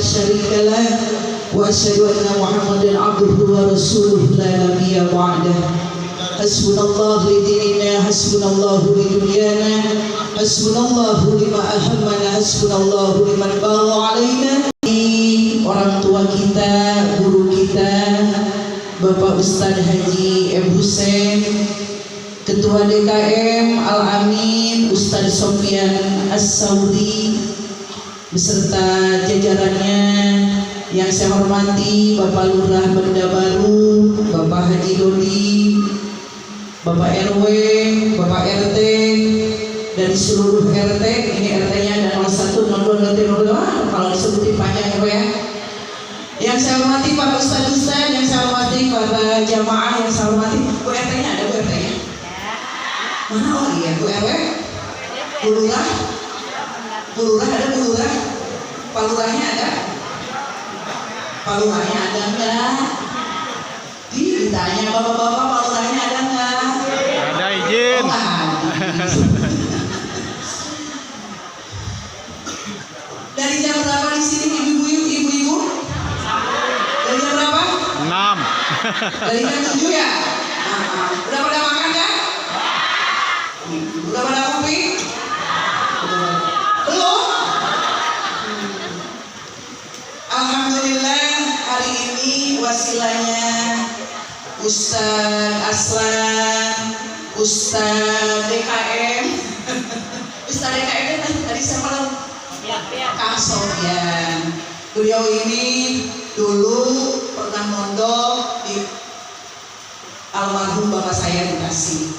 شريك له وأشهد أن محمدا عبده ورسوله لا نبي بعده. حسبنا الله لديننا حسبنا الله لدنيانا حسبنا الله لما أهمنا حسبنا الله لمن بغى علينا. Orang tua kita, guru kita, Bapak Ustadz Haji M. Hussein, Ketua DKM Al-Amin Ustadz Sofyan As-Saudi, beserta jajarannya yang saya hormati Bapak Lurah Benda Baru, Bapak Haji Dodi, Bapak RW, Bapak RT, dan seluruh RT. Ini RT-nya ada 01, 02, 02, kalau disebutin panjang ya Pak ya. Yang saya hormati para ustaz-ustaz, yang saya hormati para jamaah, yang saya hormati Bu RT-nya ada Bu RT-nya? Mana oh iya Bu RW? Bu Lurah? Bu Lurah ada Bu Lurah? Pak Lurahnya ada? Pak Lurahnya ada enggak? Ditanya bapak-bapak Pak Lurahnya ada enggak? Ada izin. Dari jam berapa di sini ibu-ibu? Dari jam berapa? 6. Dari jam 7 ya? Udah pada makan kan? Udah pada kopi? Belum? Alhamdulillah hari ini wasilanya Ustadz Aslan, Ustadz DKM, Ustadz DKM tadi siapa? Kang Sofyan. Beliau ini dulu pernah mondok di almarhum bapak saya di Bekasi.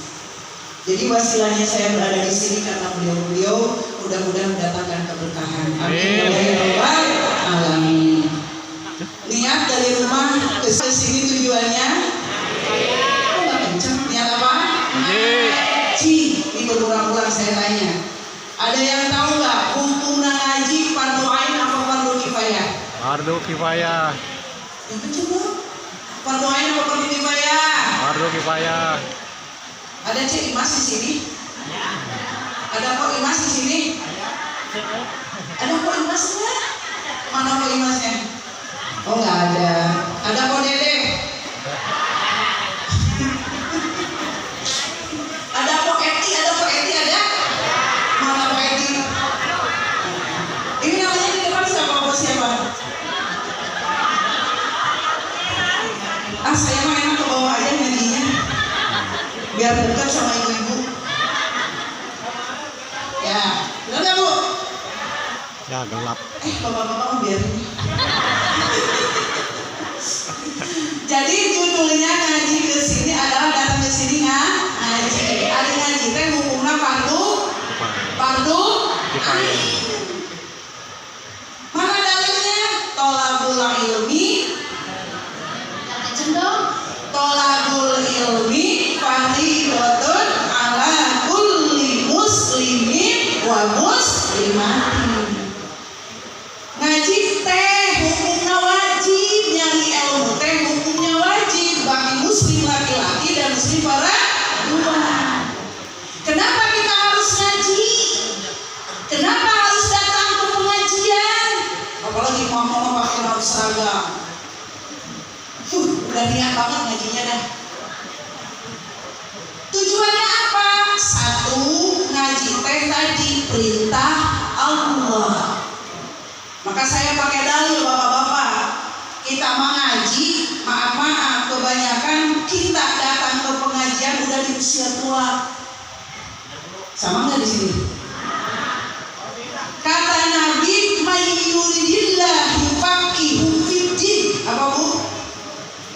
Jadi wasilahnya saya berada di sini karena beliau mudah-mudahan mendatangkan keberkahan. Amin. Amin. Niat dari rumah ke sini tujuannya? Oh, nggak kenceng. Niat apa? Ini berulang-ulang saya tanya. Ada yang tahu nggak hukum ngaji fardu ain apa fardu kifayah? Fardu kifayah. Yang kenceng dong. Fardu ain apa fardu kifayah? Fardu kifayah. Ada Cik Imas di sini? Ada kok Imas di sini? Ada kok Imasnya? Mana kok Imasnya? Oh nggak ada. Ada kok Dede? Ada kok Eti? Ada kok Eti ada? Mana kok Eti? Ini namanya di depan siapa? Saya mah enak ke bawah aja nyanyinya, biar dekat sama ibu-ibu. Ya, benar nggak Bu? Ya gelap. Bapak-bapak biar. Jadi judulnya ngaji ke sini adalah datang ke sini ngaji. Ada ngaji teh hukumnya fardu kifayah. Mana dalilnya? Tolabul ilmi. Tolabul ilmi fardhatun ala kulli muslimin wa muslimatin. Ngaji teh hukumnya wajib, nyari ilmu teh hukumnya wajib bagi muslim laki-laki dan muslim perempuan. Kenapa kita harus ngaji? Kenapa harus datang ke pengajian? Apalagi mama pakai harus seragam. Udah niat banget ngajinya dah. Tujuannya apa? Satu, ngaji teh tadi perintah Allah. Maka saya pakai dalil bapak-bapak. Kita mengaji, maaf kebanyakan kita datang ke pengajian udah di usia tua. Sama nggak di sini? Kata Nabi, "May yuridillah yufaqihu fiddin." Apa Bu?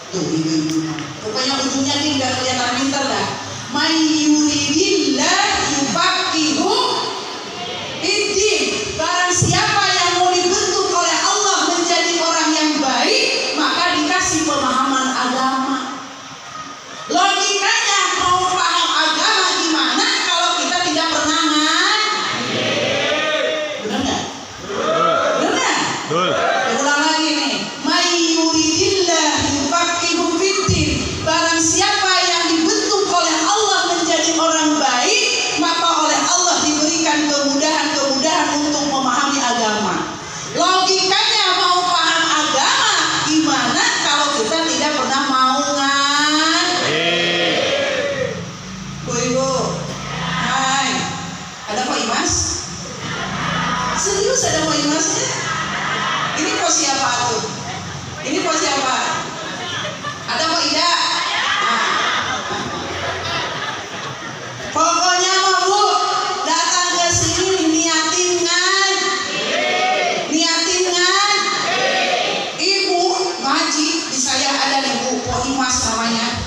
Tuh ibu-ibu. Pokoknya ujungnya nih nggak kelihatan pintar dah. May yuridillah yufaqihu fiddin. Barang siapa yang mau dibentuk oleh Allah menjadi orang yang baik, maka dikasih pemahaman agama. Logikanya mau paham agama gimana kalau kita tidak pernah ngaji? Ini pos siapa? Ada Pak Ida? Nah. Pokoknya mah Bu, datang ke sini niatin Ibu ngaji di saya ada nih Bu, Pak Imas namanya.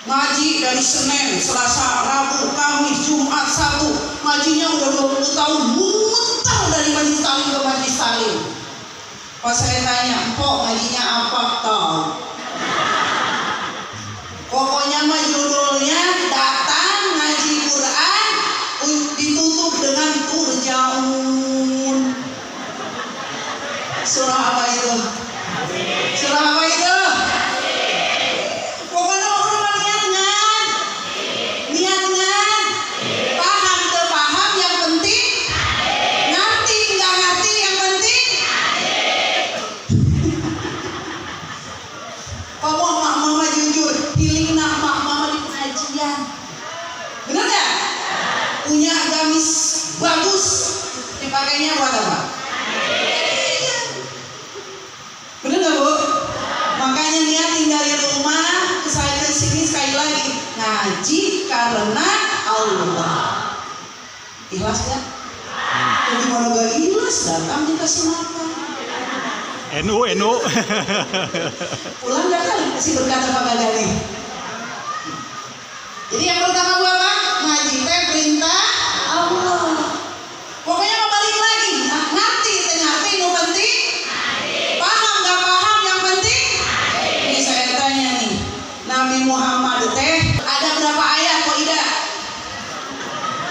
Ngaji dari Senin, Selasa, Rabu, Kamis, Jumat, Sabtu. Ngajinya udah 20 tahun, muter dari majelis taklim ke majelis taklim. Pas saya tanya, "Empok ngajinya apa?" Tahu. Pokoknya mah judulnya datang ngaji Quran ditutup dengan turjaun. Surah apa itu? Surah apa itu? Pokoknya udah niat, paham ke paham yang penting, ngerti nggak ngerti yang penting. Kamu mama jujur, healing nak mama di pengajian, bener nggak? Punya gamis bagus, dipakainya buat apa? Bener nggak Bu? Makanya niatin dari rumah ke sini sekali lagi ngaji karena Allah. Ikhlas ya? Jadi mana gak ikhlas datang dikasih makan. NU. Pulang gak kali kasih berkat apa kagak nih? Jadi yang pertama gua apa? Ngaji teh perintah Allah. Pokoknya mau balik lagi, ngerti nu penting. Paham gak paham yang penting? Ini saya tanya nih, Nabi Muhammad teh ada berapa ayat Ko Ida?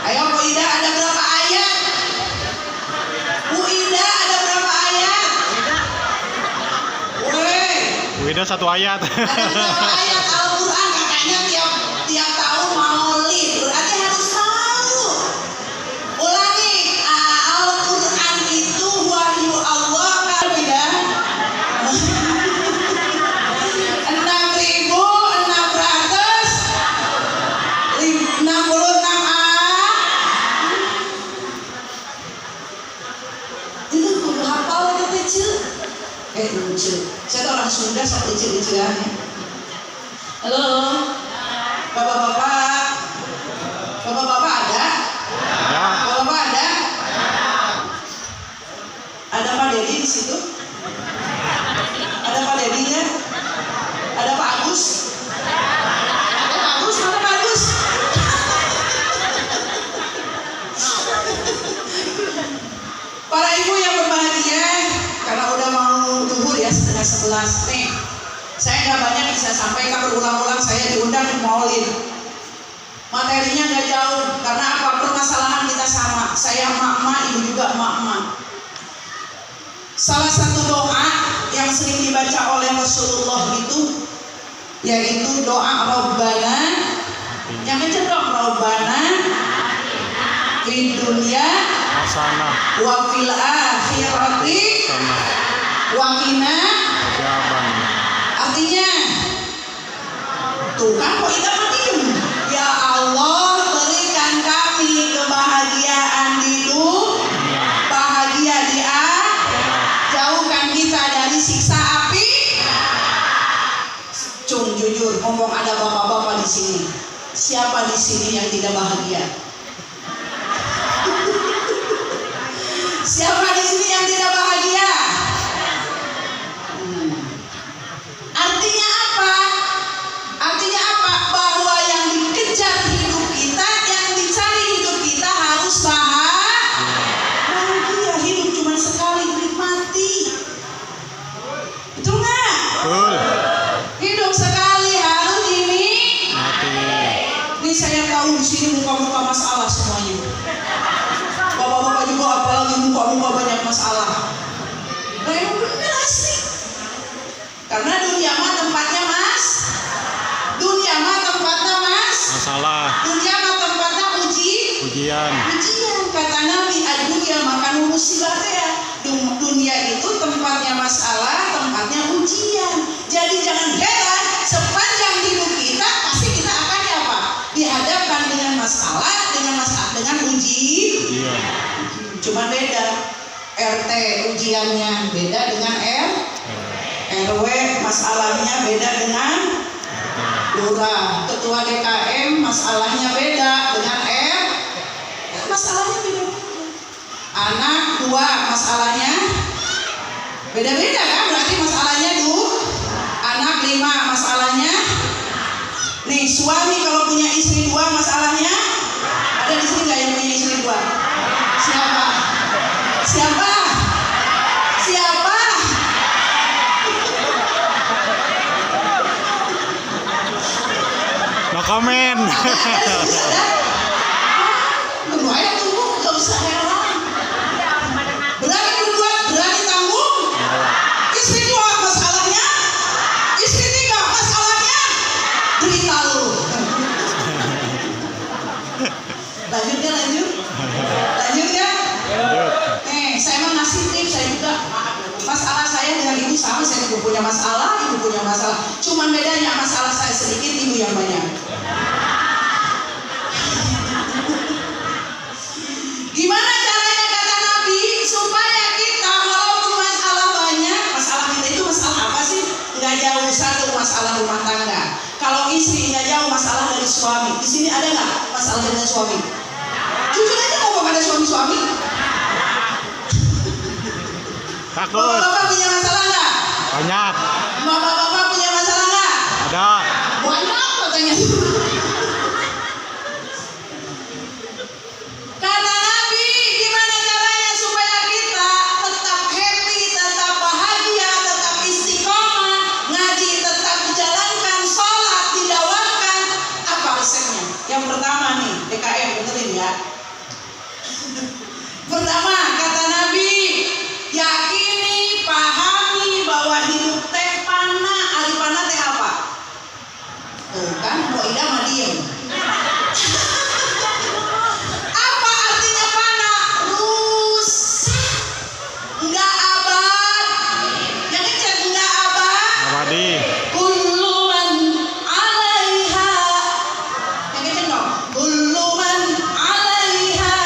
Ayo Ko Ida, ada berapa ayat? Bu Ida ada berapa ayat? Beda 1 ayat. Ada berapa ayat Al-Quran? Katanya tiap tahun maulid, berarti harus tahu. Ulangi, Al-Quran itu wahyu Allah kan beda? 6.666 itu kudu hafal itu kecil. Lucu. Saya tuh orang Sunda, saya kecil-kecilan ya. Halo, bapak-bapak ada? Bapak-bapak ada? Ada Pak Dedi di situ? Ada Pak Dedinya? Ada Pak Agus? Ada Pak Agus? Mana Pak Agus? Para ibu yang berbahagia, karena udah mau zuhur ya, 10:30 nih. Saya nggak banyak bisa sampaikan, berulang-ulang saya diundang di maulid. Materinya nggak jauh, karena apa? Permasalahan kita sama. Saya emak-emak, ibu juga emak-emak. Salah satu doa yang sering dibaca oleh Rasulullah itu yaitu doa Rabbana, yang kenceng dong, Rabbana fid dunya wa fil akhirati wa qina. Artinya, tuh kan kok kita diem. Ya Allah, berikan kami kebahagiaan di dunia, bahagia di akhirat, jauhkan kita dari siksa api. Cung jujur, ngomong ada bapak-bapak di sini. Siapa di sini yang tidak bahagia? Siapa di sini yang tidak bahagia? Artinya apa? Artinya apa? Bahwa yang dikejar hidup kita, yang dicari hidup kita harus bahagia. Hidup cuma sekali, nikmati. Betul nggak? Betul. Hidup sekali harus ini. Ini saya tahu di sini muka-muka masalah semuanya. Bapak-bapak juga apalagi muka-muka banyak masalah. Nah yang benar asli. Karena dunia mah tempatnya masalah. Dunia mah tempatnya Ujian. Kata Nabi, dunia makan musibah ya. Dunia itu tempatnya masalah, tempatnya ujian. Jadi jangan heran, sepanjang hidup kita pasti kita akan apa? Dihadapkan dengan masalah, dengan ujian. Cuma beda. RT ujiannya beda dengan RW masalahnya beda dengan lurah, ketua DKM masalahnya beda dengan masalahnya beda. Anak 2 masalahnya beda-beda kan, berarti masalahnya anak 5 masalahnya. Nih suami kalau punya istri 2 masalahnya, ada di sini nggak yang punya istri 2? Siapa? Siapa? Siapa? No comment. Tunggu aja, tunggu, nggak usah heran. Berani berbuat, berani tanggung. Istri 2 masalahnya, istri 3 masalahnya, derita lu. Lanjut ya, lanjut ya. Saya mau ngasih tips, saya juga masalah saya dengan ibu sama, saya juga punya masalah, ibu punya masalah. Cuman bedanya masalah saya sedikit, ibu yang banyak. Gimana caranya kata Nabi supaya kita walaupun masalah banyak, masalah kita itu masalah apa sih? Nggak jauh, satu masalah rumah tangga. Kalau istri nggak jauh masalah dari suami. Di sini ada nggak masalah dengan suami? Jujur aja mau pada suami-suami. Takut. Bapak-bapak punya masalah nggak? Banyak. Bapak-bapak punya masalah nggak? Ada. Banyak katanya. Kata Nabi, gimana caranya supaya kita tetap happy, tetap bahagia, tetap istiqomah, ngaji tetap dijalankan, sholat didawamkan. Apa resepnya? Yang pertama nih, DKM benerin ya. Pertama, kata Nabi, yakini, pahami bahwa hidup teh panah. Ari panah teh apa? Tuh kan, Mbok Ida mah diem. Apa artinya panah? Rusak, enggak abad. Yang kencang, enggak abad. Abadi. Kulluman alaiha. Yang kencang dong. Kulluman alaiha.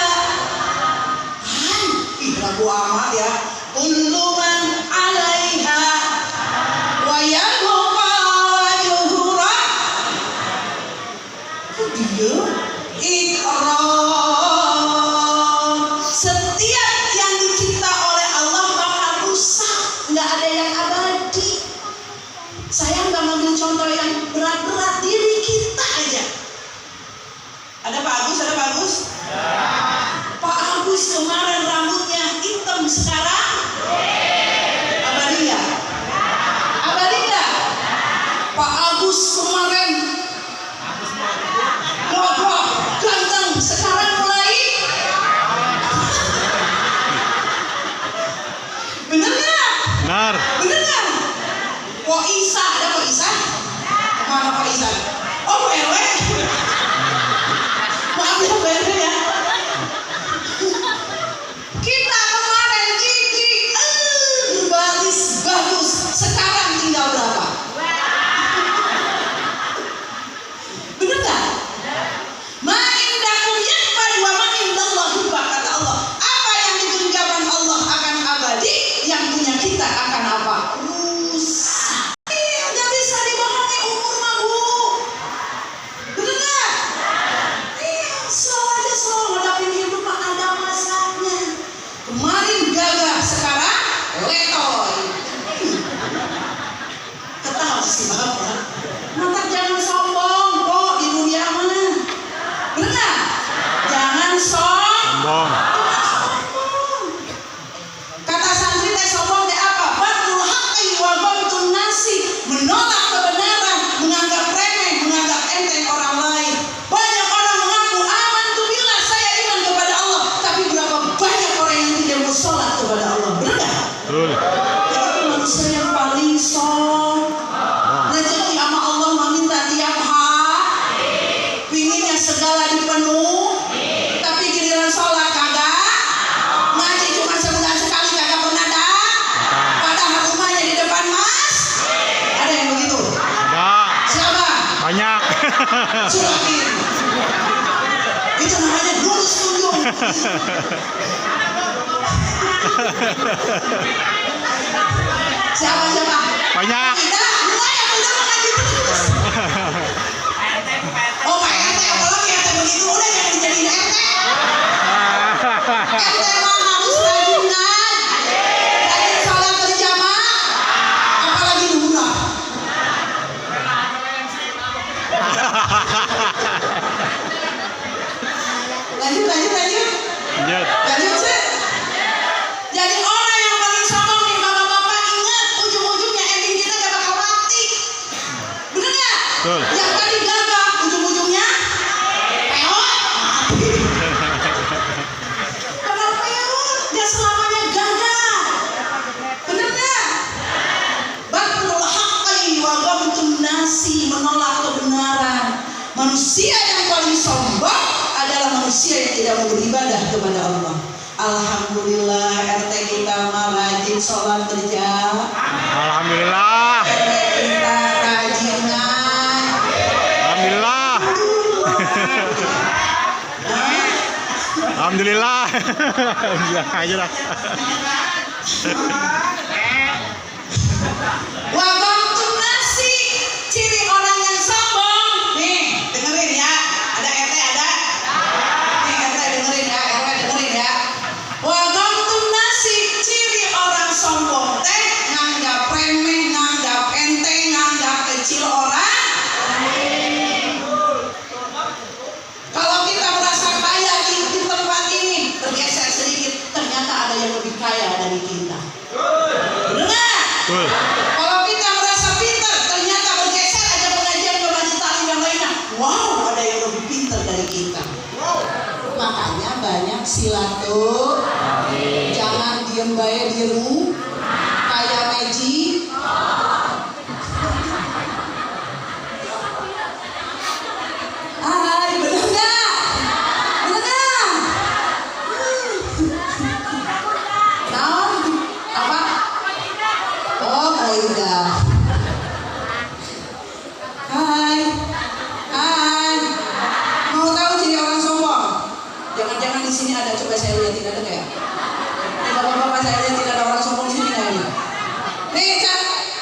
Ih, lagu amat ya. Kulluman alaiha wa yabqa wajhu dia ikram. Setiap yang dicipta oleh Allah bakal rusak, nggak ada yang abadi. Saya nggak ngambil contoh yang berat-berat, diri kita aja. Ada Pak Agus, ada Pak Agus? Pak Agus kemarin rambutnya hitam, sekarang abadi nggak? Abadi nggak? Pak Agus kemarin wah ganteng, sekarang mulai bener nggak? Benar. Bener nggak? Kok Isa, ada Kok Isa? Mana Kok Isa? Oh Bu RW. Maaf ya Bu RW ya. Kita kemarin gigi baris bagus, sekarang tinggal berapa? Bener nggak? Ma'indakum yanfad wa ma'indallahi baq, kata Allah. Apa yang di genggaman Allah akan abadi, yang punya kita akan apa? Rusak. Nggak bisa dibohongi umur mah Bu. Bener nggak? Iya, slow aja, slow. Ngadapin hidup mah ada masanya. Kemarin gagah, sekarang letoy. Ketawa sih Bapak. Mata jangan sombong kok di dunia mana. Bener nggak? Jangan Sombong. Kata santri teh sombong teh apa? Batul haqqi wa ghamtun nasi, menolak kebenaran, menganggap remeh, menganggap enteng orang lain. Banyak orang mengaku aman tu billah, saya iman kepada Allah, tapi berapa banyak orang yang tidak mau sholat kepada Allah. Benar nggak? Betul. Itu manusia yang paling sok. Rezeki sama Allah meminta tiap hari, pinginnya segala dipenuh, tapi giliran sholat kagak, ngaji cuma sebulan sekali kagak pernah dah, padahal rumahnya di depan Mas. Ada yang begitu? Ada. Siapa? Banyak. Sulakin. Itu namanya lurus tunjung. Siapa? Banyak. sombong adalah manusia yang tidak mau beribadah kepada Allah. Alhamdulillah RT kita mah rajin sholat berjamaah. Alhamdulillah. RT kita rajinan. Alhamdulillah. Alhamdulillah. Alhamdulillah aja lah. Wabangtum nasi, ciri orang yang sombong. Nih, dengerin ya. Ada RT ada? Nih RT dengerin ya, RT dengerin ya. Wabangtum nasi, ciri orang sombong teh nganggap remeh, nganggap enteng, nganggap kecil orang. Kalau kita merasa kaya di tempat ini, bergeser sedikit, ternyata ada yang lebih kaya dari kita. Benar nggak? Betul. Kalau kita merasa pintar, ternyata bergeser aja pengajian ke masjid taklim yang lainnya. Wow, ada yang lebih pintar dari kita. Makanya banyak silaturahmi. Jangan diem bae di rumah kayak Meji. Hai, bener nggak? Bener nggak? Naon? Apa? Oh, Maida. Hai. Hai. Mau tahu ciri orang sombong? Jangan-jangan di sini ada, coba saya lihat, tidak ada nggak ya? Nih, bapak-bapak, saya lihat tidak ada orang sombong di sini nggak ini? Nih,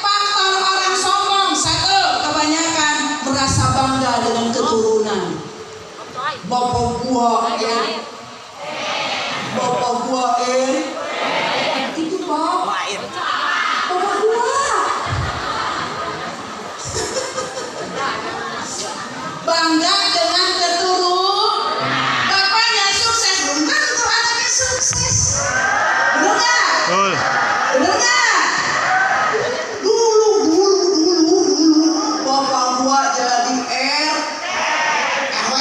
faktor orang sombong satu, kebanyakan merasa bangga dengan keturunan. Bapak gua bapak gua itu bapak gua bangga dengan keturunan. Bapaknya sukses, belum tentu anaknya sukses. Benar nggak? Betul. Benar nggak? Dulu bapak gua jadi RW.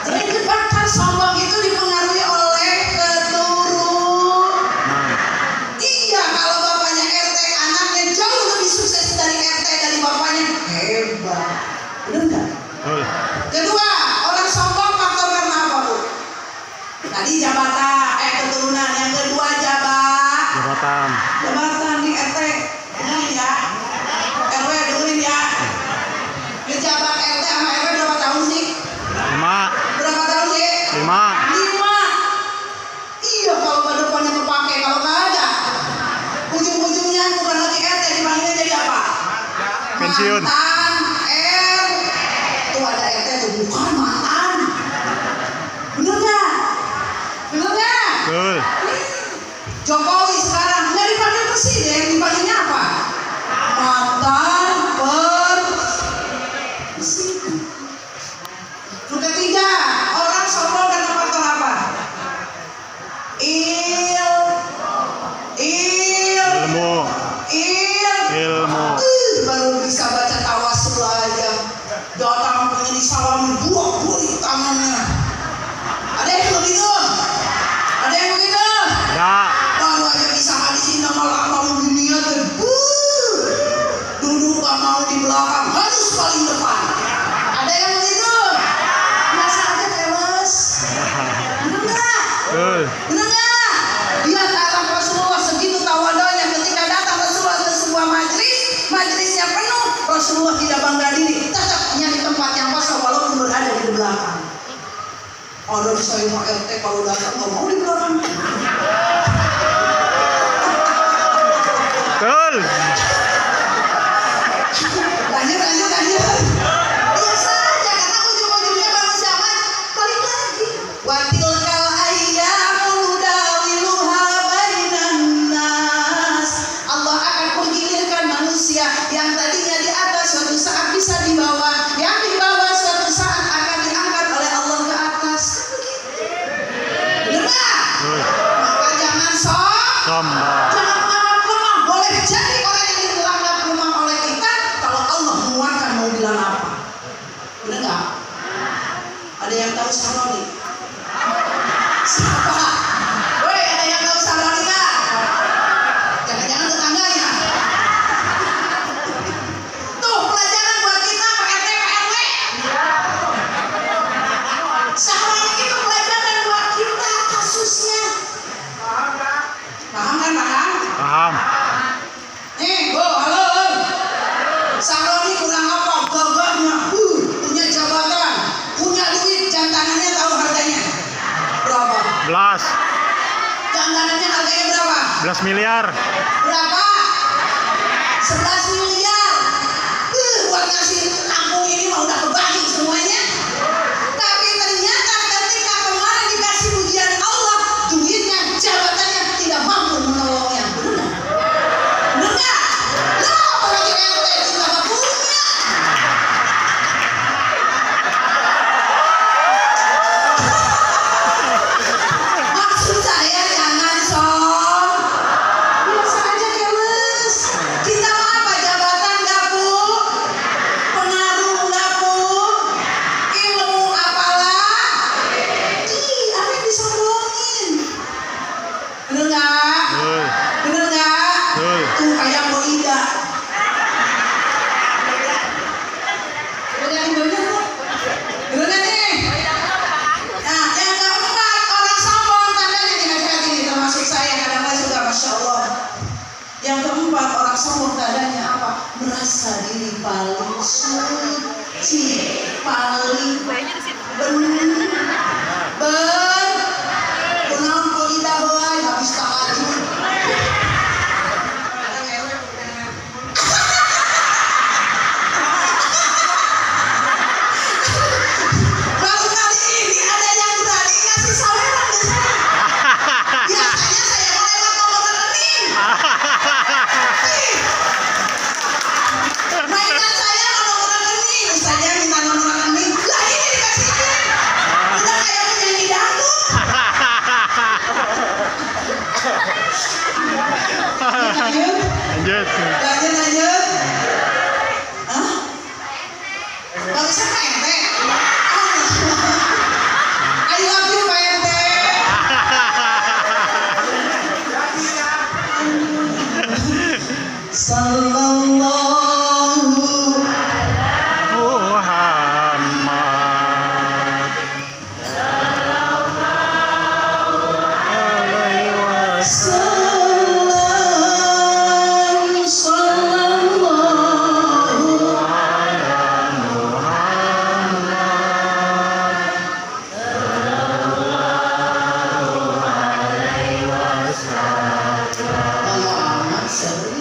Jadi faktor sombong itu dipengaruhi oleh keturunan. Iya, kalau bapaknya RT, anaknya jauh lebih sukses dari RT dari bapaknya. Hebat. Benar nggak? Betul. Kedua, orang sombong faktor karena apa, Bu? Tadi jabatan, keturunan. Yang kedua Jabatan. jabatan di RT. Dengerin ya. RW dengerin ya. Ngejabat RT sama RW berapa tahun sih? 5. Berapa tahun sih? 5. 5. Iya, kalau ke depannya kepake, kalau nggak ada, ujung-ujungnya bukan lagi RT, dipanggilnya jadi apa? Pensiun. Mantan R. Tuh ada RT tuh, bukan mantan. Bener nggak? Bener nggak? Betul. Jokowi sekarang nggak dipanggil presiden, dipanggilnya apa? Mantan presiden. Yang ketiga, orang sombong karena faktor apa? Ilmu. Baru bisa baca tawasul aja. Datang pengen disalami, buang-buang tangannya. Ada yang begitu? Ada yang begitu? Ya. Baru aja bisa hadisin nama lama dunia tuh. Duduk gak mau di belakang, harus paling depan. Ada yang begitu? Biasa aja keles. Bener nggak? Betul. Bener nggak? Lihat alam Rasulullah segitu tawadhunya ketika datang Rasulullah ke sebuah majelisnya penuh. Rasulullah tidak bangga diri, tetap nyari tempat yang kosong walaupun berada di belakang. Ada di saya mau RT kalau datang nggak mau di belakang. Betul. Lanjut. Biasa aja karena ujung-ujungnya manusia balik lagi. Watilkal ayyamu nudawiluha bainan nas. Allah akan menggilirkan manusia yang tadinya di atas suatu saat bisa di bawah, yang di bawah suatu saat akan diangkat oleh Allah ke atas. Benar nggak? Betul. Maka jangan Sombong. jangan anggap lemah. Boleh jadi orang yang dianggap lemah oleh kita, kalau Allah menguatkan mau bilang apa? Benar nggak? Ada yang tahu Saroni? Siapa? Woi, ada yang tahu Saroni nggak? Jangan-jangan tetangganya. Belas. Langganannya harganya berapa? 11 miliar. Berapa? 11 miliar. Buat ngasih kampung ini mah udah kebagi semuanya. Tapi ternyata ketika kemarin dikasih ujian Allah, duitnya, jabatannya tidak mampu menolongnya. Benar nggak? Benar nggak? Lah, apalagi RT juga nggak punya. Maksud saya jangan sob. Biasa aja keles. Kita mah apa? Jabatan nggak bu? Pengaruh nggak bu? Ilmu apalah? Apa yang disombongin? Bener nggak? Betul. Bener nggak? Betul. Tuh kayak Mbok Ida. Bener bener. Bener nggak nih? Nah, yang keempat orang sombong tandanya nih hati-hati nih, termasuk saya kadang-kadang juga masya Allah. Yang keempat orang sombong tandanya apa? Merasa diri paling suci, paling benar. Kunaon Mbok Ida boy habis tahajud. Baru kali ini ada yang berani ngasih saweran ke saya. Biasanya saya mau lewat nomor rekening. Mainan saya mau nomor rekening. Saya minta nomor rekening. Lah ini dikasih. Udah kayak penyanyi dangdut. Lanjut. Lanjut. Lanjut. Hah? Bagusnya Pak RT. I love you Pak RT. Sallallahu Muhammad. Alaihi wasallam. Sallallahu Alamat sering.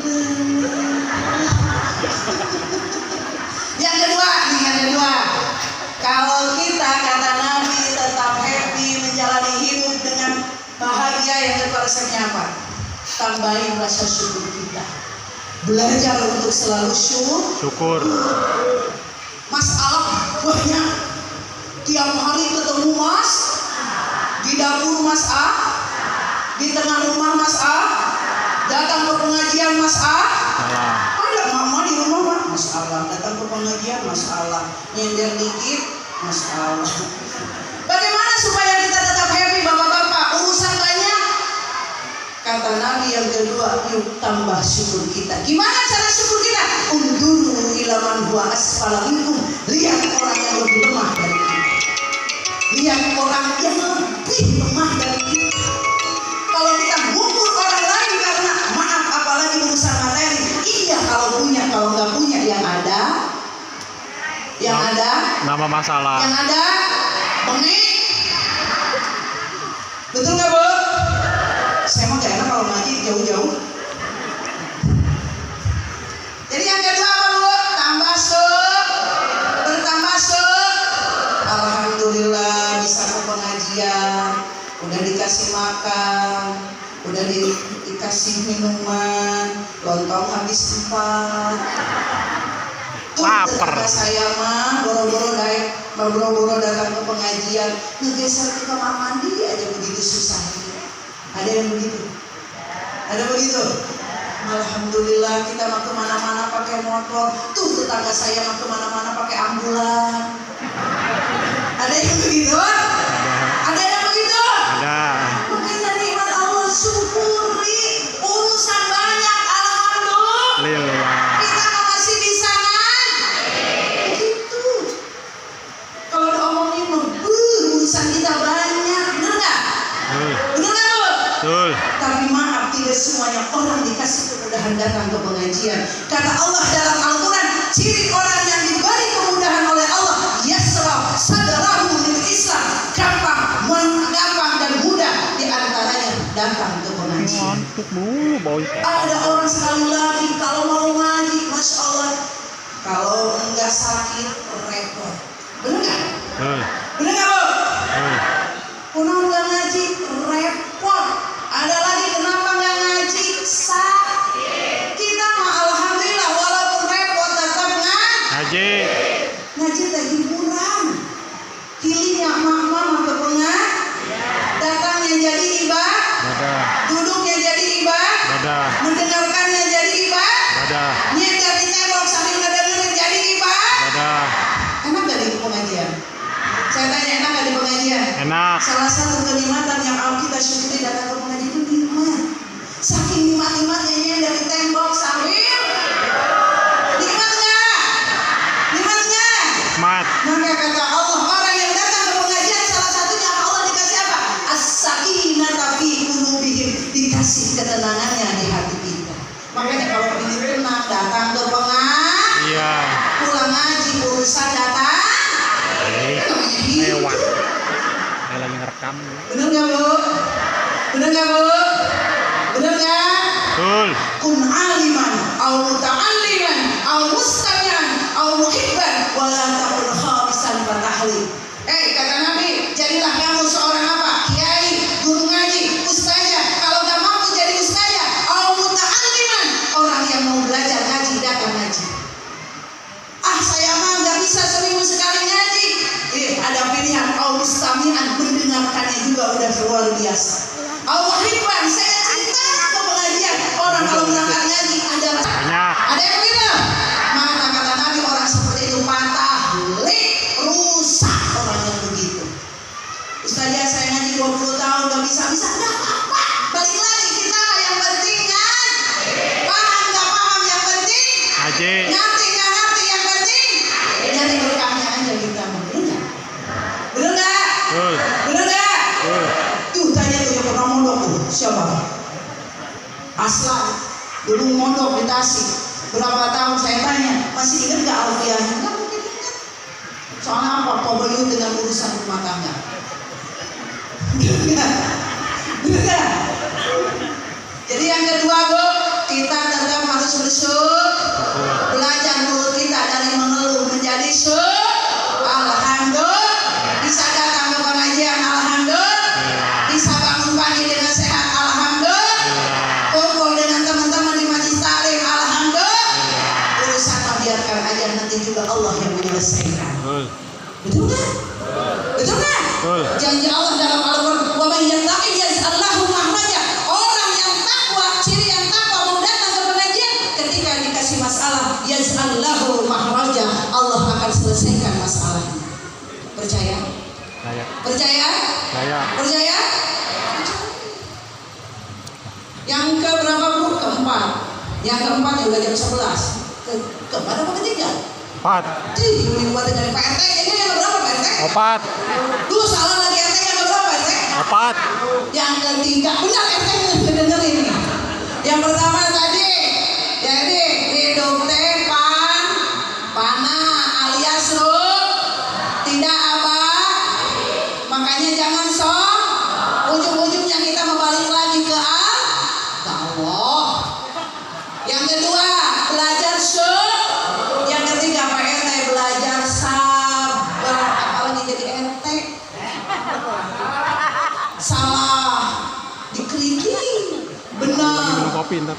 Yang kedua, kalau kita kata Nabi tetap happy menjalani hidup dengan bahagia, yang kedua resepnya apa? Tambahin rasa syukur kita. Belajar untuk selalu syukur. masalah banyak. Tiap hari ketemu Mas, di dapur Mas A, di tengah rumah Mas A, datang ke pengajian Mas A. Salah. Ada mama di rumah Pak, masalah. Datang ke pengajian masalah. Nyender dikit masalah. Bagaimana supaya kita tetap happy bapak-bapak? Urusan banyak. Kata Nabi yang kedua, yuk tambah syukur kita. Gimana cara syukur kita? Unduru ilaman huwa asfala minkum. Lihat orang yang lebih lemah dari kita. Lihat orang yang lebih lemah dari kita. Kalau kita mengukur orang lain karena maaf, apalagi urusan materi, iya kalau punya, kalau nggak punya yang ada Nama masalah. yang ada bengek. Betul nggak Bu? Saya mah gak enak kalau ngaji jauh-jauh. Jadi yang kedua apa Bu? Tambah bertambah alhamdulillah bisa ke pengajian, udah dikasih makan, udah dikasih minuman, lontong habis 4. Tuh Lapar. tetangga saya mah boro-boro datang ke pengajian, ngegeser ke kamar mandi aja begitu susahnya. Ada yang begitu? Ada begitu? Alhamdulillah kita mah kemana-mana pakai motor. Tuh tetangga saya mah kemana-mana pakai ambulan. Ada yang begitu? Ada yang begitu? Ada. Makanya nikmat Allah syukuri. Urusan banyak, alhamdulillah. Kita masih di sana. Begitu. Kalau diomongin urusan kita banyak, benar nggak? Benar nggak Bu? Betul. Tapi maaf, tidak semuanya orang dikasih kemudahan datang ke pengajian. Kata Allah dalam Al-Quran, ciri orang yang diberi kemudahan oleh Allah, yasra sadrahu lil Islam, gampang dan mudah datang ke pengajian. Ngantuk mulu boy. Ada orang sekali lagi kalau mau ngaji, masya Allah, kalau enggak sakit repot. Bener nggak? Bener nggak bu? Kalau nggak ngaji repot. Ada lagi kenapa nggak ngaji? Sakit. Kita mah alhamdulillah walaupun repot tetap Ngaji. ngaji teh hiburan. Hilingnya mama ke pengajian. Datangnya jadi ibadah. Duduknya jadi ibadah. Mendengarkannya jadi ibadah. Nyetir di tembok sambil ngedengerin jadi ibadah. Enak gak di pengajian? Saya tanya, enak gak di pengajian? Enak. Salah satu kenikmatan yang kita syukuri datang ke pengajian itu nikmat. Saking nikmat-nikmatnya nyender di tembok sambil nikmat gak? Nikmat gak? Nikmat. Maka kata Allah, orang yang datang ke pengajian salah satunya Allah dikasih apa? As-sakinah fi qulubihim, dikasih ketenangannya di hati kita. Makanya kalau ingin tenang datang ke pengajian. Iya. Pulang ngaji urusan datang. Lewat. Saya lagi ngerekam. Bener nggak bu? Bener nggak bu? Bener nggak? Betul. Kun aliman, au muta'alliman, au mustami'an, au muhibban, wala takun khamisan fatahli. Kata Nabi, jadilah kamu seorang apa? Kiai, guru ngaji, ustazah. Kalau nggak mampu jadi ustazah, au muta'alliman, orang yang mau belajar ngaji datang ngaji. Saya mah nggak bisa seminggu sekali ngaji. Ada pilihan au mustami'an, mendengarkannya juga udah luar biasa. Au muhibban, saya cinta ke pengajian. Orang kalau berangkat ngaji ada Banyak. ada yang begitu. Maka kata Nabi orang seperti itu patah, rusak orang yang begitu. Ustazah saya ngaji 20 tahun nggak bisa nggak apa-apa. Balik lagi kita yang penting kan paham nggak paham yang penting Ngaji. ngerti nggak ngerti yang penting nyari berkahnya aja kita. Bener nggak? Bener nggak? Tuh tanya tuh yang pernah mondok tuh siapa? Aslan dulu mondok di Tasik berapa tahun saya tanya masih ingat nggak Alfiah? Nggak mungkin ingat. Soalnya apa? Pembelian dengan urusan rumah tangga. Bener nggak? Bener nggak? Jadi yang kedua bu, kita tetap harus bersyukur. Belajar mulut kita dari mengeluh menjadi alhamdulillah. Bisa datang ke pengajian alhamdulillah. Bisa bangun pagi dengan sehat alhamdulillah. Kumpul dengan teman-teman di majelis taklim alhamdulillah. Urusan biarkan aja nanti juga Allah yang menyelesaikan. Betul nggak? Betul nggak? Janji Allah dalam Al-Quran, wa man yattaqi yaj'allahu makhraja. Orang yang takwa, ciri yang takwa mau datang ke pengajian, ketika dikasih masalah, yaj'allahu makhraja, Allah akan selesaikan masalahnya. Percaya? Percaya? Percaya? Yang keberapa bu? Keempat. Yang keempat juga jam 11. Keempat apa ketiga? 4. Ini buat dari Pak RT. Ini yang berapa Pak RT? 4. Duh salah lagi RT yang berapa RT? 4. Yang ketiga. Benar RT dengerin nih. Yang pertama tadi, jadi hidup teh panah alias tidak apa. Makanya jangan ujung-ujungnya kita membalik lagi ke Allah. Yang kedua belajar yang ketiga Pak RT belajar sabar. Apalagi jadi RT salah dikritik benar Kopi ntar.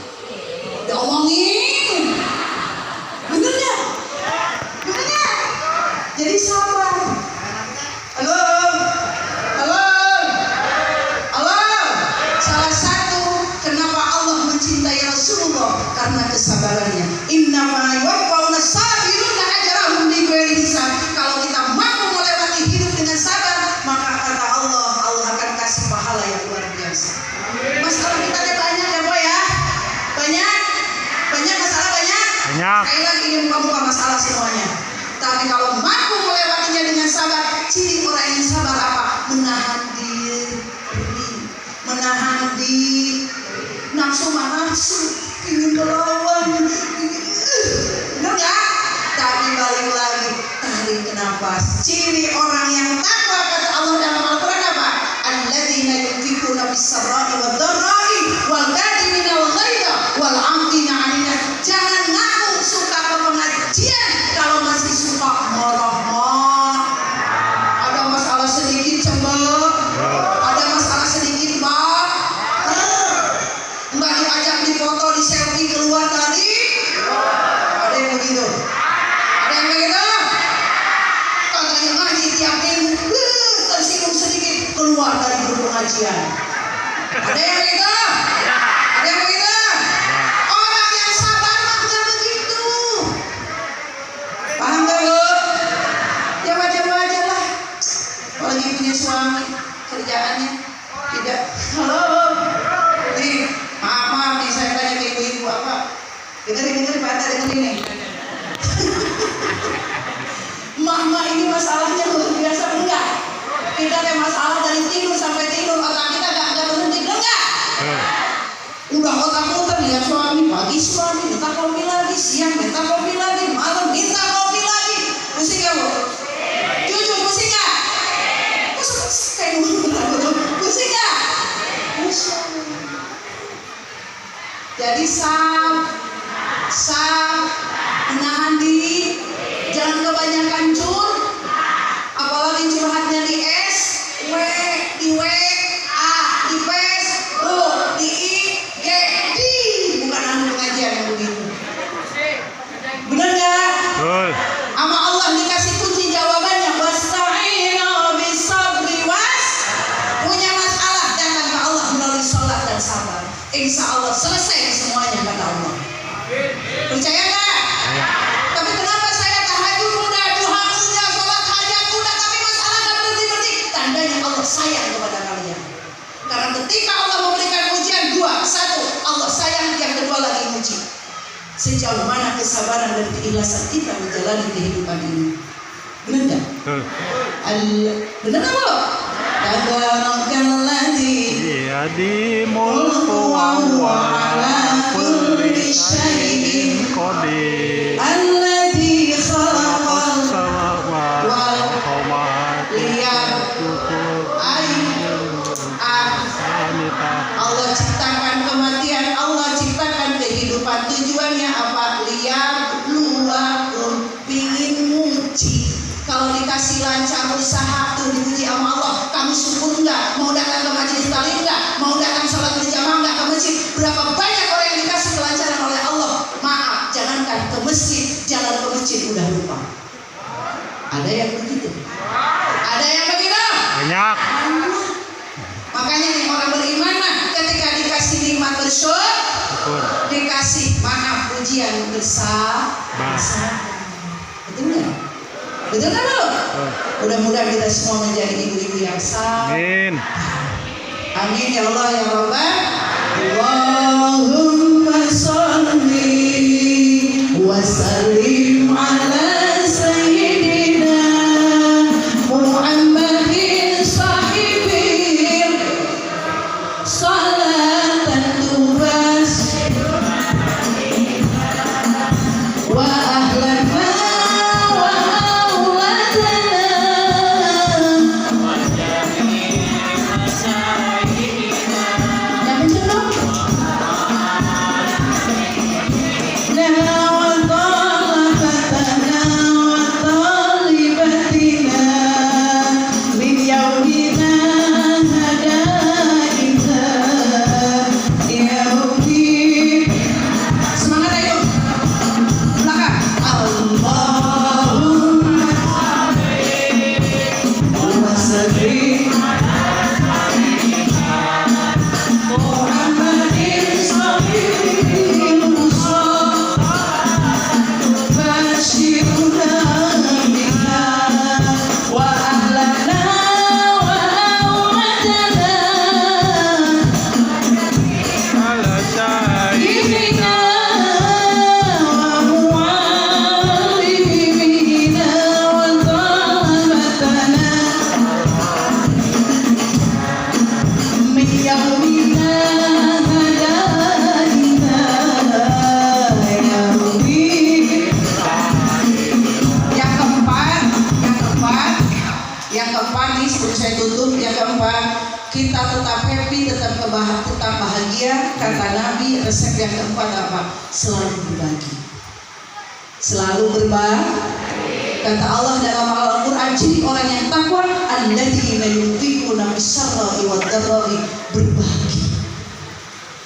diomongin bener ya jadi sabar. Halo salah satu kenapa Allah mencintai Rasulullah karena kesabarannya. Innama yuwaffawna sabiruna ajrahum bighairi hisab. Kalau kita mampu melewati hidup dengan sabar, maka kata Allah akan kasih pahala yang luar biasa. Masalah kita ada banyak ya boy ya, banyak masalah banyak. Sekali lagi ini bukan masalah semuanya. Tapi kalau mampu melewatinya dengan sabar, ciri orang yang sabar apa? Menahan diri, menahan diri, nafsu ingin melawan, benar nggak? Tapi balik lagi, tarik nafas. Ciri orang yang takwa kata Allah dalam Al-Quran apa? Alladzina yunfiquna bis-sarra'i wad-dharra keluar dari grup pengajian. Ada yang begitu? Ada yang begitu? Orang yang sabar mah nggak begitu. Paham gak Bu? Ya wajar-wajar aja lah. Kalau lagi punya suami, kerjaannya tidak. Halo. Nih, maaf nih saya tanya ke ibu-ibu apa? Dengerin Pak, dengerin nih. Mama ini masalahnya luar biasa enggak? Kita ada masalah dari tidur sampai tidur, otak kita nggak berhenti, enggak? Udah otak muter lihat suami, pagi suami minta kopi lagi, siang minta kopi lagi, malam minta kopi lagi. Pusing gak Bu? Jujur pusing gak? Kayak pusing gak? Jadi menahan diri, jangan kebanyakan apalagi curhatnya di S, di W, A, di Facebook, di IG, bukan anu pengajian yang begitu. Benar nggak? Betul. Sama Allah dikasih kunci jawabannya. Wasta'inu bisabri punya masalah datang ke Allah melalui sholat dan sabar. Insya Allah selesai semuanya kata Allah. Percaya nggak? Tapi kenapa saya tahajud udah, duha udah, sholat hajat udah, tapi masalah nggak berhenti? Tandanya Allah sayang kepada kalian. Karena ketika Allah memberikan ujian dua, satu Allah sayang, yang kedua lagi uji. Sejauh mana kesabaran dan keikhlasan kita menjalani kehidupan ini. Benar nggak? Benar nggak Bu? Tabarakalladzi Biyadi mulku wa huwa ala kulli syai'in qadir. alladzi khalaqal Samawati wal ardi Allah ciptakan kematian, Allah ciptakan kehidupan. Tujuannya apa? Liyabluwakum, pingin nguji. Kalau dikasih lancar usaha tuh dipuji sama Allah, kamu syukur enggak? Mau datang ke majelis taklim enggak? Mau datang sholat berjamaah enggak ke masjid? Berapa banyak orang yang dikasih kelancaran oleh Allah? Maaf, jangankan ke masjid, jalan ke masjid udah lupa. Ada yang begitu? Ada yang begitu? Banyak. Makanya nih orang beriman mah ketika dikasih nikmat bersyukur, dikasih maaf ujian bersabar. Betul nggak? Betul nggak Bu? Mudah-mudahan kita semua menjadi ibu-ibu yang sabar. Amin. Amin ya Allah ya Rabbal. Allahumma sholli wa sallim ala sayyidina Muhammadin sahibir salatan tubas wa ahlana wa auladana. Yang betul dong. kita tetap happy, tetap bahagia. Kata Nabi, resep yang keempat apa? Selalu berbagi. Selalu berbagi. Kata Allah dalam Al-Quran, ciri orang yang takwa, alladzina yunfiquna fis-sarra'i wad-dharra'i, berbagi.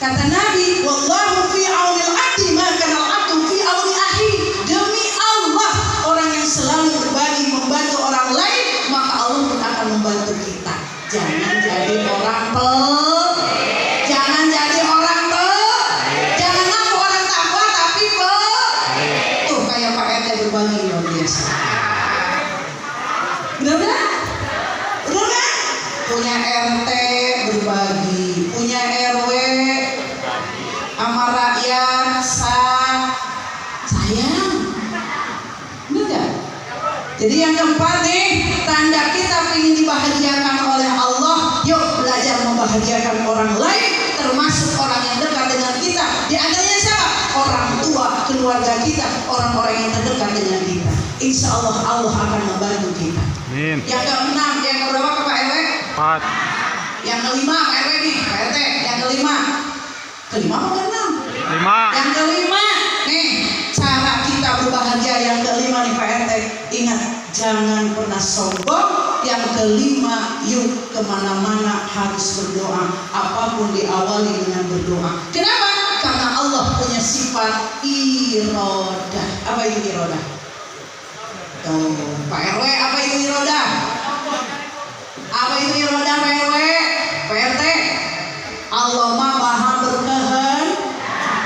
Kata Nabi, wallahu fi aunil abdi ma kana al-abdu fi auni akhi. Demi Allah, orang yang selalu berbagi, membantu orang lain, maka Allah pun akan membantu kita. Jangan Jadi yang keempat nih, tanda kita ingin dibahagiakan oleh Allah, yuk belajar membahagiakan orang lain, termasuk orang yang dekat dengan kita. Di antaranya siapa? Orang tua, keluarga kita, orang-orang yang terdekat dengan kita. Insya Allah Allah akan membantu kita. Amin. Yang keenam, yang keberapa ke Pak RW? 4. Yang kelima Pak RW nih, Pak RT. Yang kelima, kelima apa keenam? 5. Yang kelima nih, cara kita berbahagia. Yang kelima nih Pak RT, ingat jangan pernah sombong. Yang kelima, yuk kemana-mana harus berdoa. Apapun diawali dengan berdoa. Kenapa? Karena Allah punya sifat irodah. Apa itu irodah? Tuh, Pak RW, apa itu irodah? Apa itu irodah Pak RW? Pak RT? Allah maha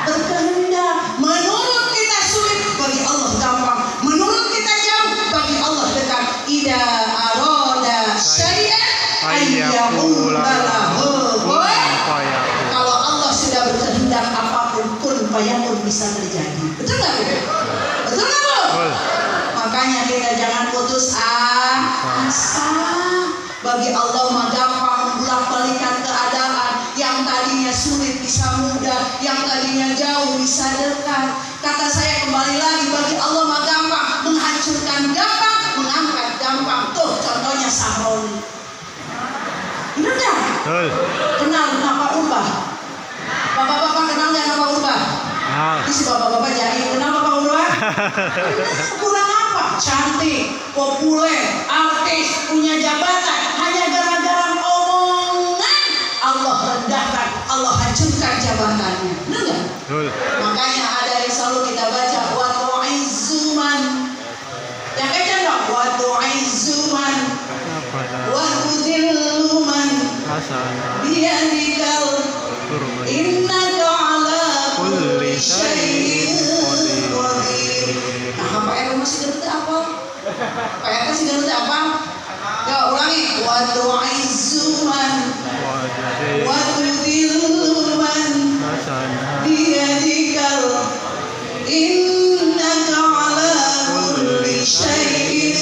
berkehendak. Menurut kita sulit, bagi Allah gampang. Menurut kita jauh, bagi Allah dekat. Ida aroda syai'an ayyaqula lahu kun fayakun. Kalau Allah sudah berkehendak, apapun kun fayakun bisa terjadi. Betul nggak Bu? Betul nggak Bu? Makanya kita jangan putus asa. Bagi Allah mah gampang membolak-balikan keadaan. Yang tadinya sulit bisa mudah, yang tadinya jauh bisa dekat. Kata saya kembali lagi, bagi Allah mah gampang, menghancurkan gampang, mengangkat gampang. Tuh contohnya Sahroni. Benar nggak? Kenal Napa Urbah? Bapak-bapak kenal nggak Napa Urbah? Ini si bapak-bapak jadi kenal Napa Urbah? Kurang apa? Cantik, populer, artis, punya jabatan. Hanya gara-gara omongan Allah rendahkan, Allah hancurkan jabatannya. Benar nggak? Makanya ada yang selalu kita baca, wa tu'izzuman. Yang kencang dong, wa tu'izzuman wa tudilluman biyadikal innaka ala kulli syai'in qadir. Nah, Pak RW masih ngerti apa? Pak RT masih ngerti apa? Ya ulangi, wa tu'izzuman wa tudilluman biyadikal innaka ala kulli syai'in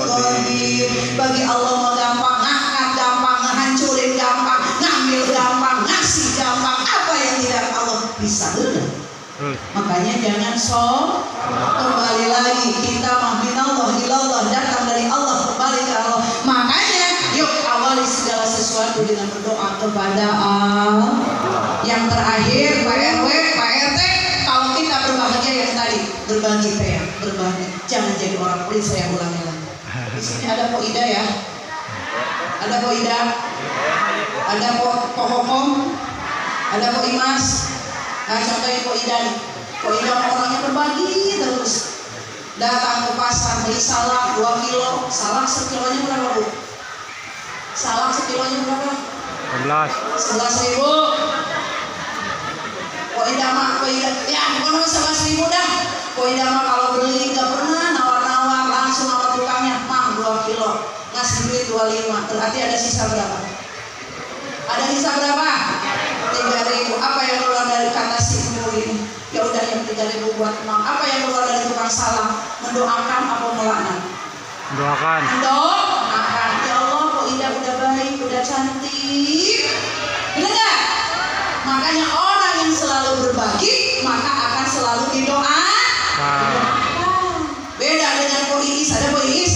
qadir. Bagi Allah mah gampang, ngangkat gampang, ngehancurin gampang, ngambil gampang, ngasih gampang. Apa yang tidak Allah bisa? Makanya jangan kembali lagi, kita mah minallah ilallah, datang dari Allah kembali ke Allah. Makanya yuk awali segala sesuatu dengan berdoa kepada Allah. Yang terakhir Pak RW, Pak RT, kalau kita berbahagia yang tadi, berbagi ya, berbagi. Jangan jadi orang pelit, saya ulangi lagi. Di sini ada Po Ida ya, ada Po Ida, ada Po Hokom, ada Po Imas. Nah contohnya Po Ida nih, Po Ida orangnya berbagi terus. Datang ke pasar beli salak 2 kilo, salak sekilonya berapa Bu? Salak sekilonya berapa? 11.000. Po Ida mah, Po Ida, ya bukan 11.000 dah. Po Ida mah kalau beli nggak pernah nawar-nawar, langsung sama tukangnya, mang 2 kilo, ngasih duit 25, berarti ada sisa berapa? Ada sisa berapa? 3.000. Apa yang keluar dari kata si ibu ini? Ya udah yang 3.000 buat mang. Apa yang keluar dari tukang salam? Mendoakan apa melaknat? Doakan. Doakan. Ya Allah, Po Ida udah baik, udah cantik. Benar nggak? Makanya orang yang selalu berbagi maka akan selalu didoakan. Beda dengan Po Iis. Ada Po Iis?